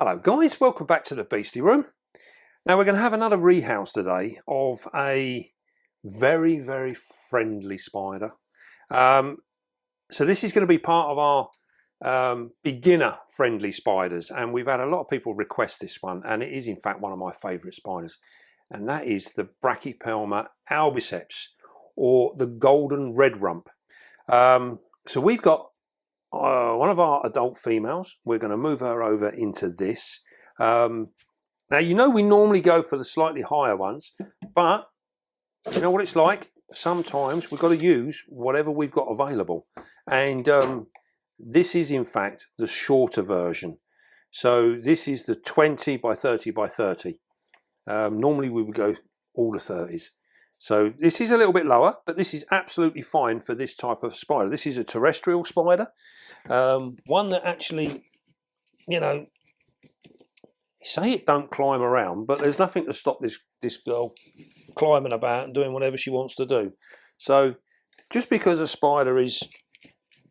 Hello guys, welcome back to the Beastie Room. Now we're going to have another rehouse today of a very friendly spider. So this is going to be part of our beginner friendly spiders, and we've had a lot of people request this one, and it is in fact one of my favourite spiders, and that is the Brachypelma albiceps, or the golden red rump. So we've got one of our adult females. We're going to move her over into this. Now, you know, we normally go for the slightly higher ones, but you know what it's like? Sometimes we've got to use whatever we've got available. And this is, in fact, the shorter version. So this is the 20 by 30 by 30. Normally we would go all the 30s. So this is a little bit lower, but this is absolutely fine for this type of spider. This is a terrestrial spider, one that actually, you know, say it don't climb around, but there's nothing to stop this girl climbing about and doing whatever she wants to do. So just because a spider is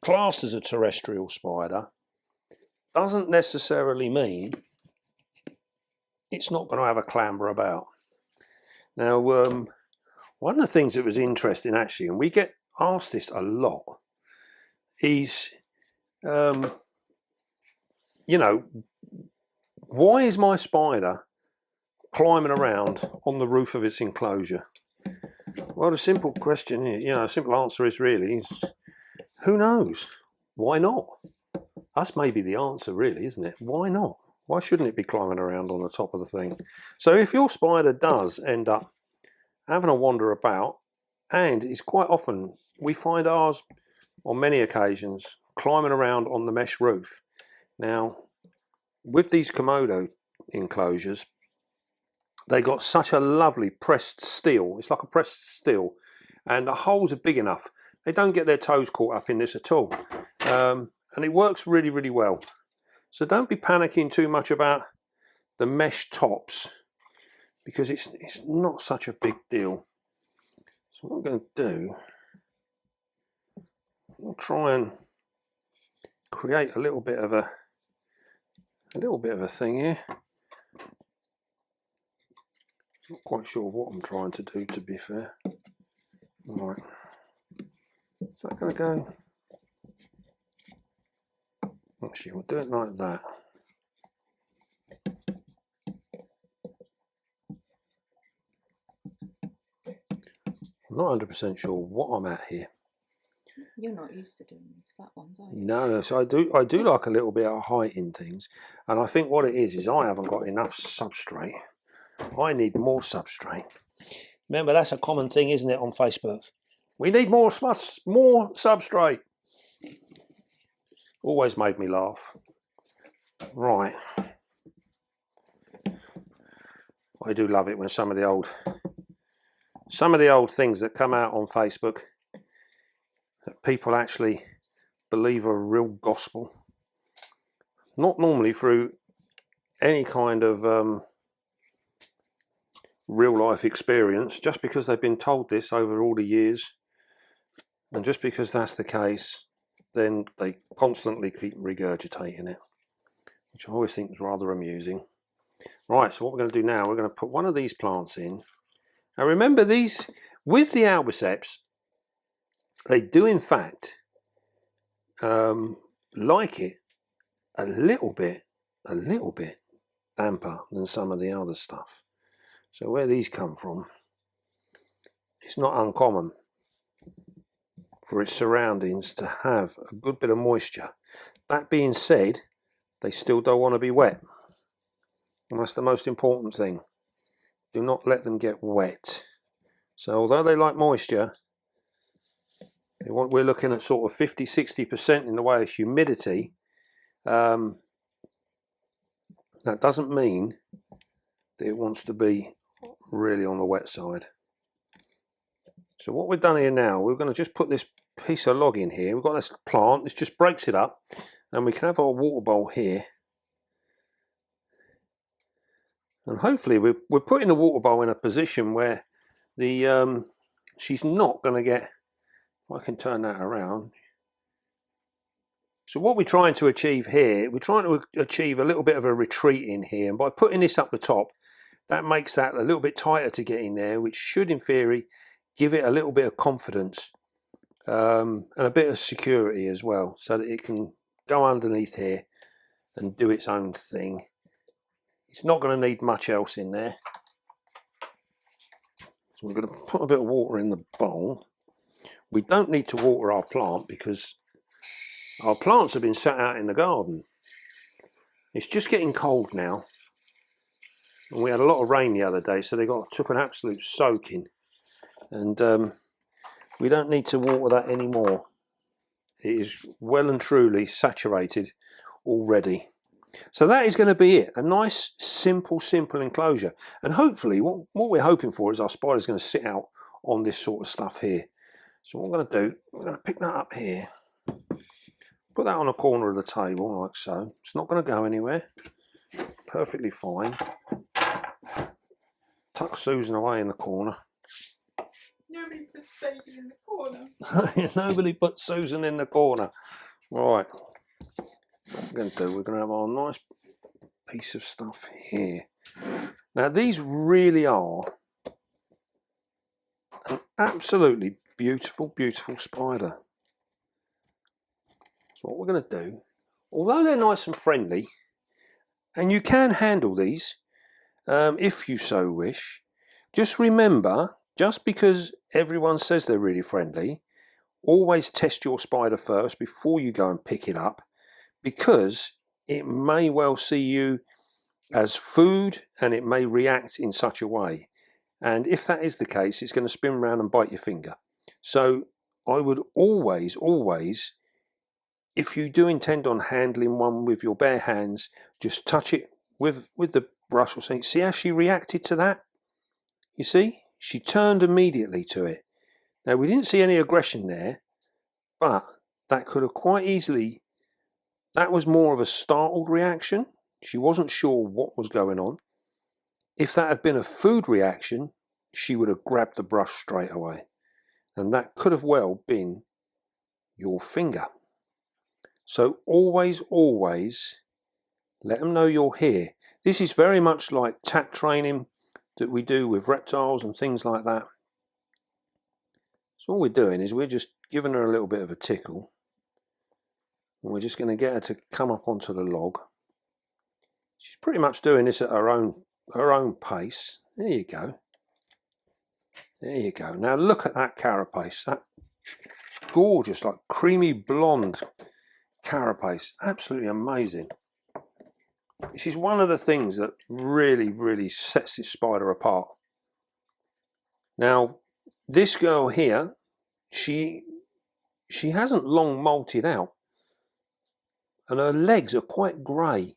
classed as a terrestrial spider doesn't necessarily mean it's not going to have a clamber about. Now, one of the things that was interesting actually, and we get asked this a lot, is, you know, why is my spider climbing around on the roof of its enclosure? Well, the simple question is, you know, the simple answer is really, who knows? Why not? That's maybe the answer really, isn't it? Why not? Why shouldn't it be climbing around on the top of the thing? So if your spider does end up having a wander about, and it's quite often, we find ours on many occasions climbing around on the mesh roof. Now, with these Komodo enclosures, they got such a lovely pressed steel. It's like a pressed steel, and the holes are big enough. They don't get their toes caught up in this at all, and it works really well. So don't be panicking too much about the mesh tops, because it's not such a big deal. So what I'm going to do, I'll try and create a little bit of a thing here. Not quite sure what I'm trying to do, to be fair. Right, is that going to go? Actually, we'll do it like that. I'm not 100% sure what I'm at here. You're not used to doing these flat ones, are you? No, so I do like a little bit of height in things, and I think what it is I haven't got enough substrate. I need more substrate. Remember, that's a common thing, isn't it, on Facebook? We need more substrate. Always made me laugh. Right. I do love it when some of the old things that come out on Facebook that people actually believe are real gospel. Not normally through any kind of real life experience, just because they've been told this over all the years, and just because that's the case, then they constantly keep regurgitating it, which I always think is rather amusing. Right, so what we're going to do now, we're going to put one of these plants in. Now remember, these, with the albiceps, they do in fact like it a little bit damper than some of the other stuff. So where these come from, it's not uncommon for its surroundings to have a good bit of moisture. That being said, they still don't want to be wet, and that's the most important thing. Do not let them get wet. So although they like moisture, we're looking at sort of 50-60% in the way of humidity. That doesn't mean that it wants to be really on the wet side. So what we've done here now, we're going to just put this piece of log in here. We've got this plant, this just breaks it up, and we can have our water bowl here. And hopefully we're putting the water bowl in a position where the she's not going to get, if I can turn that around, So what we're trying to achieve here, we're trying to achieve a little bit of a retreat in here, and by putting this up the top, that makes that a little bit tighter to get in there, which should in theory give it a little bit of confidence and a bit of security as well, so that it can go underneath here and do its own thing. It's not going to need much else in there. So we're going to put a bit of water in the bowl. We don't need to water our plant because our plants have been sat out in the garden. It's just getting cold now, and we had a lot of rain the other day, so they took an absolute soaking, and we don't need to water that anymore. It is well and truly saturated already. So that is going to be it. A nice simple enclosure, and hopefully what we're hoping for is our spider's going to sit out on this sort of stuff here. So what we're going to do, we're going to pick that up here, put that on a corner of the table like so. It's not going to go anywhere. Perfectly fine. Tuck Susan away in the corner. Nobody puts baby in the corner. Nobody put Susan in the corner. Right. What we're going to do, we're going to have our nice piece of stuff here. Now these really are an absolutely beautiful spider. So what we're going to do, although they're nice and friendly, and you can handle these if you so wish, just remember, just because everyone says they're really friendly, always test your spider first before you go and pick it up, because it may well see you as food and it may react in such a way. And if that is the case, it's going to spin around and bite your finger. So I would always, if you do intend on handling one with your bare hands, just touch it with the brush or something. See how she reacted to that? You see? She turned immediately to it. Now we didn't see any aggression there, but that could have quite easily, that was more of a startled reaction. She wasn't sure what was going on. If that had been a food reaction, she would have grabbed the brush straight away. And that could have well been your finger. So always let them know you're here. This is very much like tack training that we do with reptiles and things like that. So all we're doing is we're just giving her a little bit of a tickle. And we're just going to get her to come up onto the log. She's pretty much doing this at her own pace. There you go. There you go. Now look at that carapace. That gorgeous, like creamy blonde carapace. Absolutely amazing. This is one of the things that really sets this spider apart. Now, this girl here, she hasn't long molted out, and her legs are quite grey.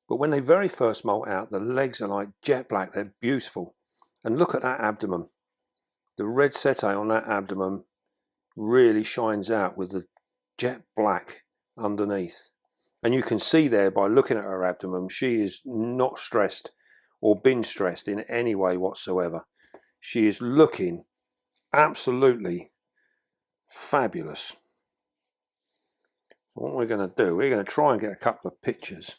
But when they very first molt out, the legs are like jet black. They're beautiful. And look at that abdomen. The red setae on that abdomen really shines out with the jet black underneath. And you can see there by looking at her abdomen, she is not stressed or been stressed in any way whatsoever. She is looking absolutely fabulous. What we're going to do, we're going to try and get a couple of pictures.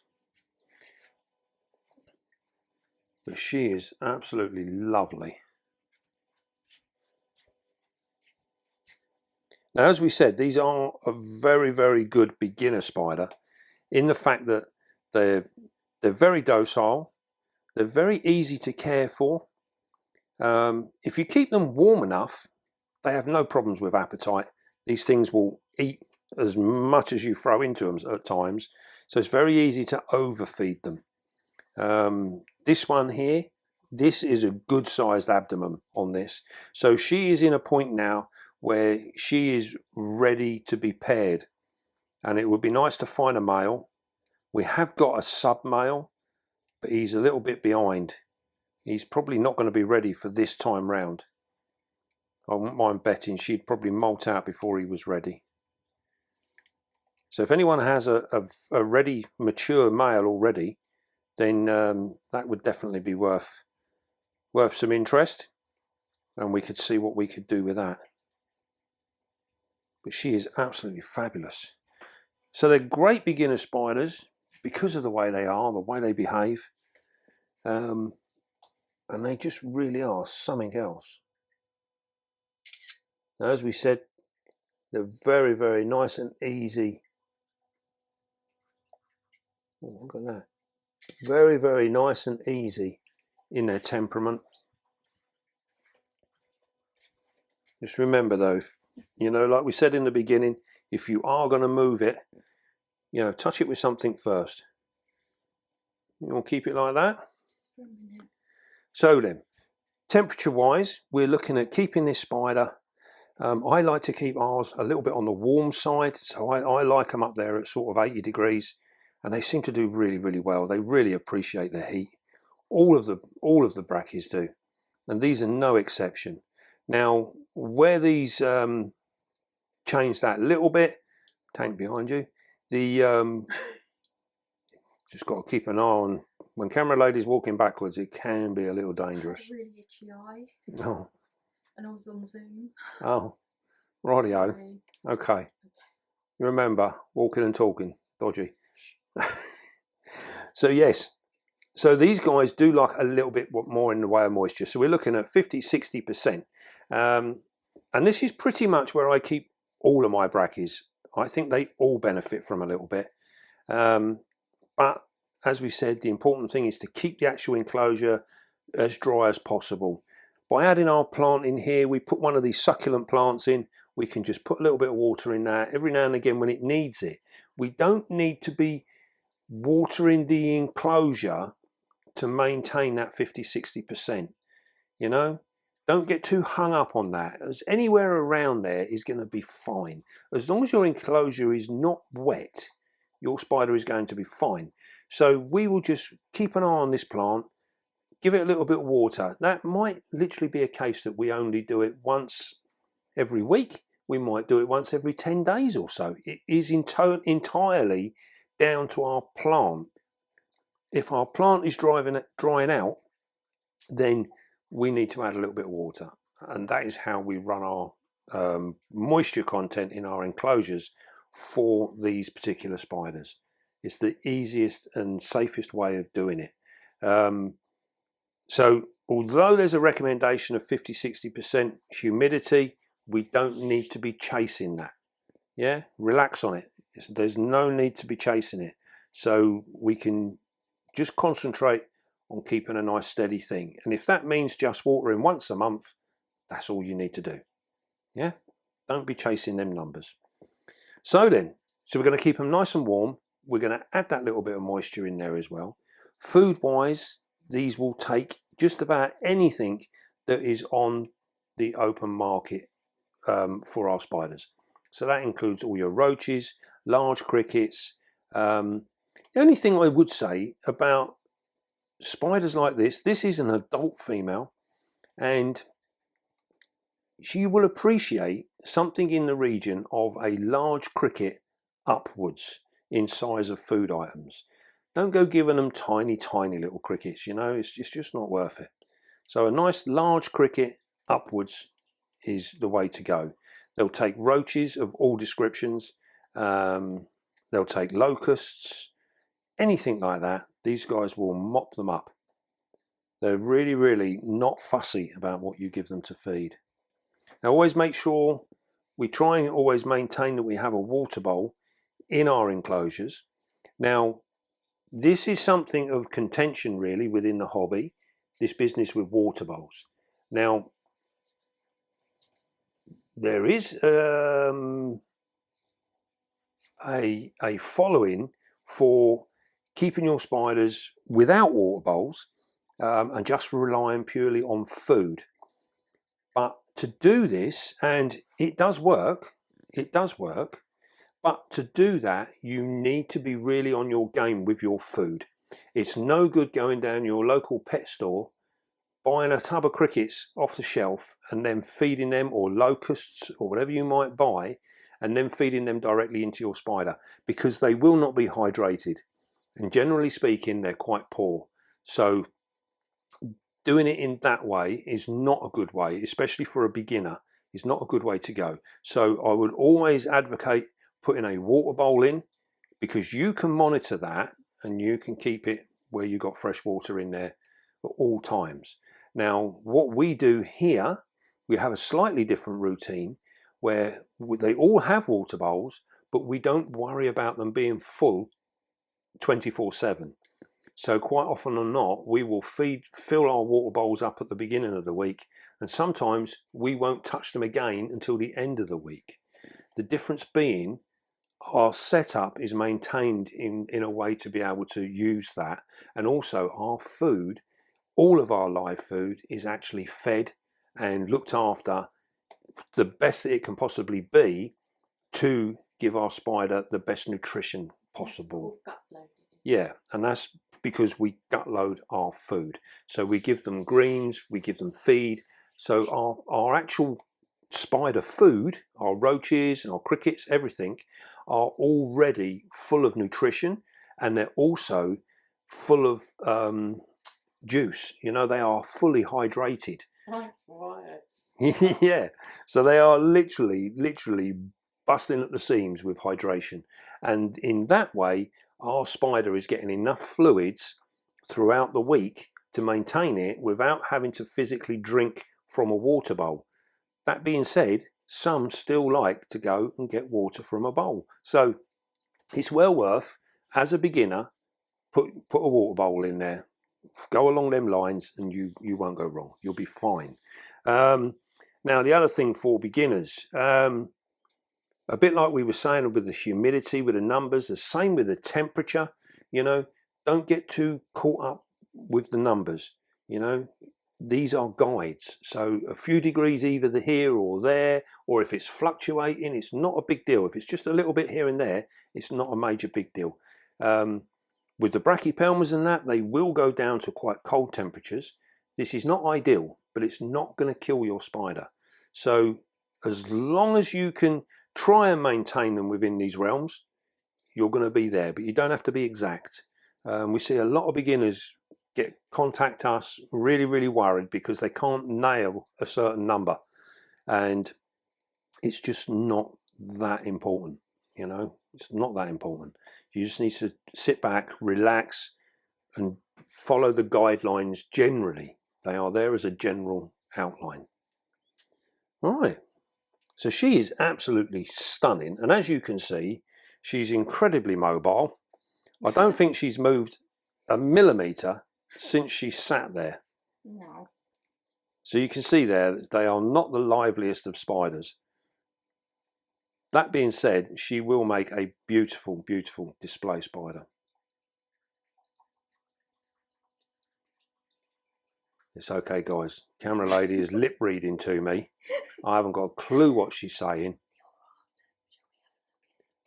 But she is absolutely lovely. Now, as we said, these are a very good beginner spider in the fact that they're very docile, they're very easy to care for. If you keep them warm enough, they have no problems with appetite. These things will eat as much as you throw into them at times, so it's very easy to overfeed them. This one here, this is a good sized abdomen on this. So she is in a point now where she is ready to be paired. And it would be nice to find a male. We have got a sub male, but he's a little bit behind. He's probably not going to be ready for this time round. I wouldn't mind betting she'd probably molt out before he was ready. So if anyone has a ready, mature male already, then that would definitely be worth some interest, and we could see what we could do with that. But she is absolutely fabulous. So they're great beginner spiders because of the way they are, the way they behave. And they just really are something else. Now, as we said, they're very, very nice and easy. Oh, look at that. Very, very nice and easy in their temperament. Just remember though, you know, like we said in the beginning, if you are going to move it, you know, touch it with something first. You want to keep it like that? So then, temperature wise, we're looking at keeping this spider. I like to keep ours a little bit on the warm side, so I like them up there at sort of 80 degrees, and they seem to do really, really well. They really appreciate the heat. All of the brackies do, and these are no exception. Now, where these change that little bit, tank behind you, the just got to keep an eye on when camera lady's walking backwards. It can be a little dangerous. Really itchy eye. No. And I was on Zoom. Oh, rightio. Sorry. Okay. Remember, walking and talking, dodgy. So yes, so these guys do like a little bit more in the way of moisture. So we're looking at 50–60%. And this is pretty much where I keep all of my brackies. I think they all benefit from a little bit. But as we said, the important thing is to keep the actual enclosure as dry as possible. By adding our plant in here, we put one of these succulent plants in. We can just put a little bit of water in there every now and again when it needs it. We don't need to be watering the enclosure to maintain that 50–60%. You know, don't get too hung up on that, as anywhere around there is going to be fine. As long as your enclosure is not wet, your spider is going to be fine. So we will just keep an eye on this plant, give it a little bit of water. That might literally be a case that we only do it once every week. We might do it once every 10 days or so. It is entirely down to our plant. If our plant is drying out, then we need to add a little bit of water. And that is how we run our moisture content in our enclosures for these particular spiders. It's the easiest and safest way of doing it. So although there's a recommendation of 50–60% humidity, we don't need to be chasing that. Yeah, relax on it. There's no need to be chasing it. So we can just concentrate on keeping a nice steady thing. And if that means just watering once a month, that's all you need to do. Yeah, don't be chasing them numbers. So then, so we're going to keep them nice and warm. We're going to add that little bit of moisture in there as well. Food wise, these will take just about anything that is on the open market for our spiders. So that includes all your roaches, large crickets. The only thing I would say about spiders like this is an adult female, and she will appreciate something in the region of a large cricket upwards in size of food items. Don't go giving them tiny little crickets, you know, it's just not worth it. So a nice large cricket upwards is the way to go. They'll take roaches of all descriptions, they'll take locusts, anything like that. These guys will mop them up. They're really not fussy about what you give them to feed. Now always make sure we try and always maintain that we have a water bowl in our enclosures. Now this is something of contention really within the hobby, this business with water bowls. Now there is a following for keeping your spiders without water bowls and just relying purely on food. But to do this, and it does work, but to do that, you need to be really on your game with your food. It's no good going down your local pet store, buying a tub of crickets off the shelf and then feeding them, or locusts or whatever you might buy, and then feeding them directly into your spider, because they will not be hydrated. And generally speaking, they're quite poor. So doing it in that way is not a good way, especially for a beginner. It's not a good way to go. So I would always advocate putting a water bowl in, because you can monitor that and you can keep it where you've got fresh water in there at all times. Now, what we do here, we have a slightly different routine where they all have water bowls, but we don't worry about them being full 24/7. So quite often or not, we will fill our water bowls up at the beginning of the week, and sometimes we won't touch them again until the end of the week. The difference being our setup is maintained in a way to be able to use that, and also our food, all of our live food is actually fed and looked after the best that it can possibly be to give our spider the best nutrition possible. Yeah, and that's because we gut load our food. So we give them greens, we give them feed. So our actual spider food, our roaches and our crickets, everything, are already full of nutrition, and they're also full of juice. You know, they are fully hydrated. Nice words. Yeah, so they are literally busting at the seams with hydration, and in that way our spider is getting enough fluids throughout the week to maintain it without having to physically drink from a water bowl. That being said, some still like to go and get water from a bowl, so it's well worth, as a beginner, put a water bowl in there, go along them lines, and you won't go wrong. You'll be fine. Now, the other thing for beginners, a bit like we were saying with the humidity, with the numbers, the same with the temperature. You know, don't get too caught up with the numbers. You know, these are guides. So a few degrees either here or there, or if it's fluctuating, it's not a big deal. If it's just a little bit here and there, it's not a major big deal. With the brachypelmas and that, they will go down to quite cold temperatures. This is not ideal, but it's not going to kill your spider. So as long as you can try and maintain them within these realms, you're going to be there, but you don't have to be exact. We see a lot of beginners contact us really worried because they can't nail a certain number, and it's just not that important. You know, it's not that important. You just need to sit back, relax, and follow the guidelines generally. They are there as a general outline. All right. So she is absolutely stunning. And as you can see, she's incredibly mobile. I don't think she's moved a millimetre since she sat there. No. So you can see there that they are not the liveliest of spiders. That being said, she will make a beautiful display spider. It's okay, guys. Camera lady is lip reading to me. I haven't got a clue what she's saying.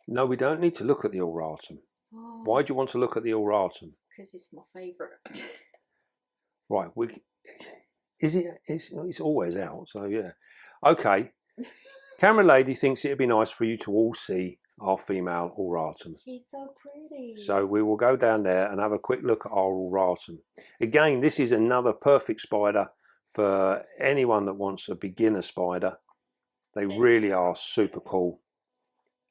No, we don't need to look at the auratum. Oh, Why do you want to look at the auratum? because it's my favourite. Right, it's always out, so yeah. Okay. Camera lady thinks it'd be nice for you to all see our female auratum. She's so pretty. So we will go down there and have a quick look at our auratum. Again, this is another perfect spider for anyone that wants a beginner spider. They really are super cool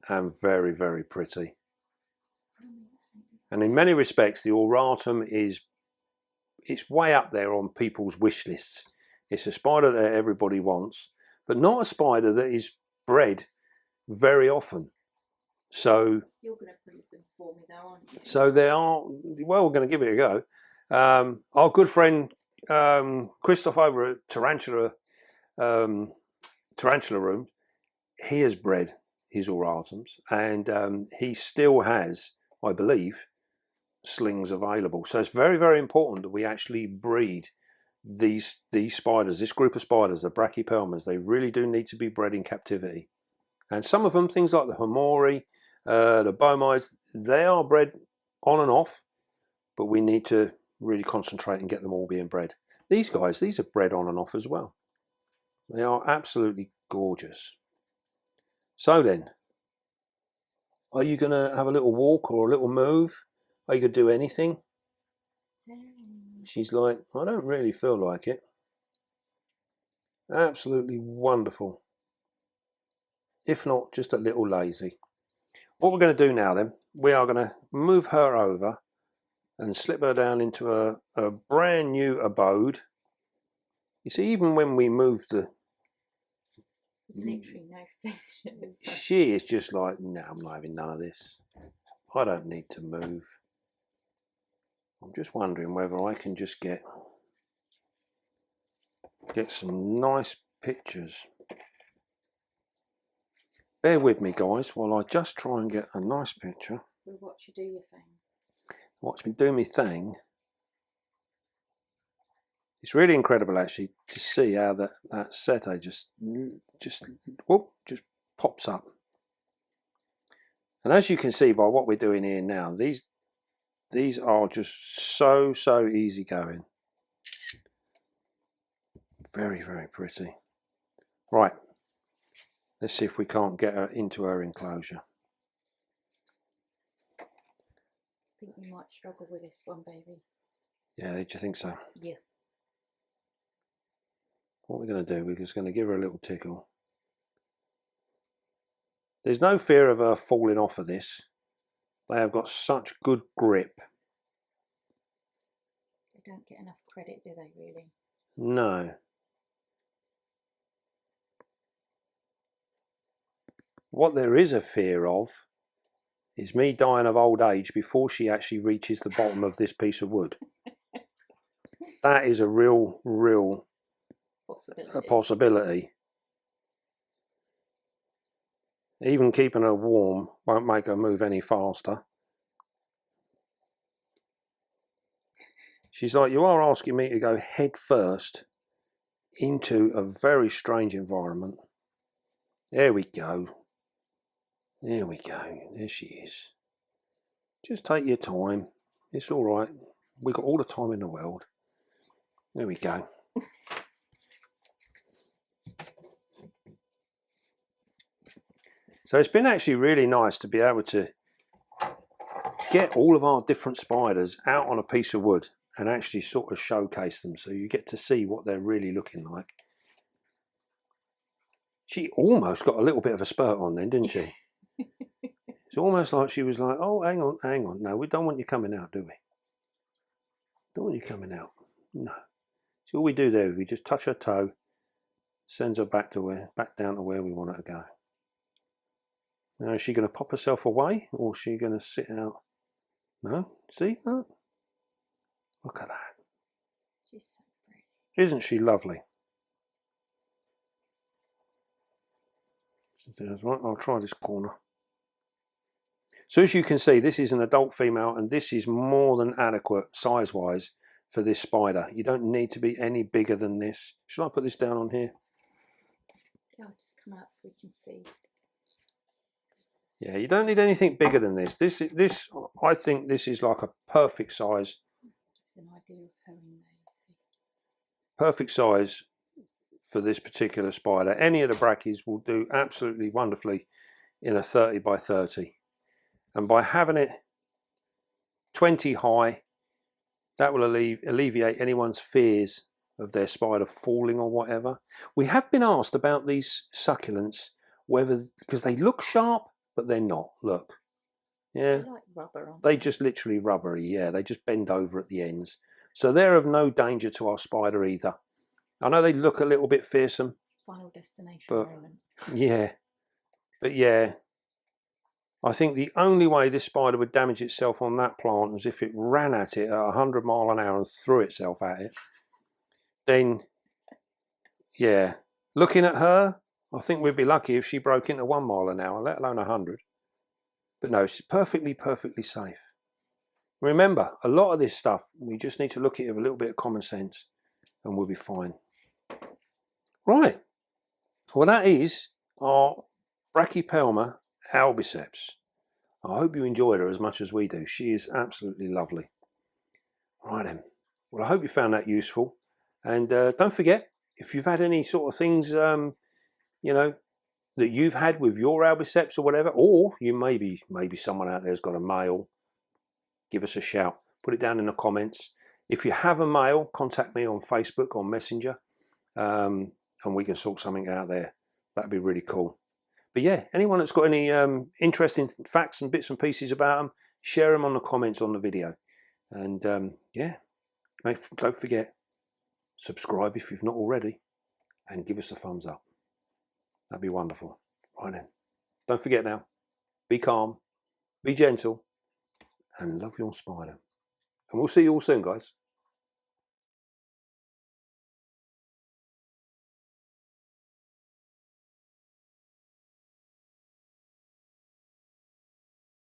and very pretty. And in many respects, the auratum it's way up there on people's wish lists. It's a spider that everybody wants, but not a spider that is bred very often. So you're going to breed them for me, though, aren't you? So they are. Well, we're going to give it a go. Our good friend Christoph over at Tarantula Room, he has bred his auratums, and he still has, I believe, slings available. So it's very important that we actually breed these spiders, this group of spiders, the Brachypelmas. They really do need to be bred in captivity. And some of them, things like the Homori, the Bomides, they are bred on and off, but we need to really concentrate and get them all being bred. These guys, these are bred on and off as well. They are absolutely gorgeous. So then, are you going to have a little walk or a little move? Are you going to do anything? She's like, I don't really feel like it. Absolutely wonderful. If not, just a little lazy. what we're going to do now then, we are going to move her over and slip her down into a brand new abode. You see, even when we move the... There's literally no fish. She is just like, no, I'm not having none of this. I don't need to move. I'm just wondering whether I can just get some nice pictures. Bear with me, guys, while I just try and get a nice picture. We'll watch you do your thing. Watch me do my thing. It's really incredible, actually, to see how that setae just pops up. And as you can see by what we're doing here now, these are just so easy going. Very, very pretty. Right. Let's see if we can't get her into her enclosure. I think you might struggle with this one, baby. Yeah, do you think so? Yeah. What we're going to do, we're just going to give her a little tickle. There's no fear of her falling off of this. They have got such good grip. They don't get enough credit, do they, really? No. What there is a fear of is me dying of old age before she actually reaches the bottom of this piece of wood. That is a real possibility. Even keeping her warm won't make her move any faster. She's like, you are asking me to go head first into a very strange environment. There we go. There we go. There she is. Just take your time. It's all right. We've got all the time in the world. There we go. So it's been actually really nice to be able to get all of our different spiders out on a piece of wood and actually sort of showcase them, so you get to see what they're really looking like. She almost got a little bit of a spurt on then, didn't she? It's almost like she was like, oh, hang on. No, we don't want you coming out, do we? Don't want you coming out. No. So all we do there, we just touch her toe, sends her back down to where we want her to go. Now, is she going to pop herself away, or is she going to sit out? No? See? No? Look at that. She's so pretty. Isn't she lovely? Right, I'll try this corner. So as you can see, this is an adult female, and this is more than adequate size-wise for this spider. You don't need to be any bigger than this. Should I put this down on here? Yeah, I'll just come out so we can see. Yeah, you don't need anything bigger than this. This, I think this is like a perfect size. Gives an idea of her in there. Perfect size for this particular spider. Any of the brackies will do absolutely wonderfully in a 30 by 30. And by having it 20 high, that will alleviate anyone's fears of their spider falling or whatever. We have been asked about these succulents, whether, because they look sharp, but they're not. Look. Yeah. They're like rubber, aren't they just literally rubbery, yeah. They just bend over at the ends. So they're of no danger to our spider either. I know they look a little bit fearsome. Final destination but, moment. Yeah. But yeah. I think the only way this spider would damage itself on that plant was if it ran at it at 100 miles an hour and threw itself at it. Then, yeah. Looking at her, I think we'd be lucky if she broke into 1 mile an hour, let alone 100. But no, she's perfectly safe. Remember, a lot of this stuff, we just need to look at it with a little bit of common sense and we'll be fine. Right. Well, that is our Brachypelma albiceps. I hope you enjoyed her as much as we do. She is absolutely lovely. Right then. Well, I hope you found that useful. And don't forget, if you've had any sort of things, you know, that you've had with your albiceps or whatever, or you maybe someone out there's got a male, give us a shout. Put it down in the comments. If you have a male, contact me on Facebook or Messenger, and we can sort something out there. That'd be really cool. But yeah, anyone that's got any interesting facts and bits and pieces about them, share them on the comments on the video. And yeah, don't forget, subscribe if you've not already, and give us a thumbs up. That'd be wonderful. Right then, don't forget now, be calm, be gentle, and love your spider. And we'll see you all soon, guys.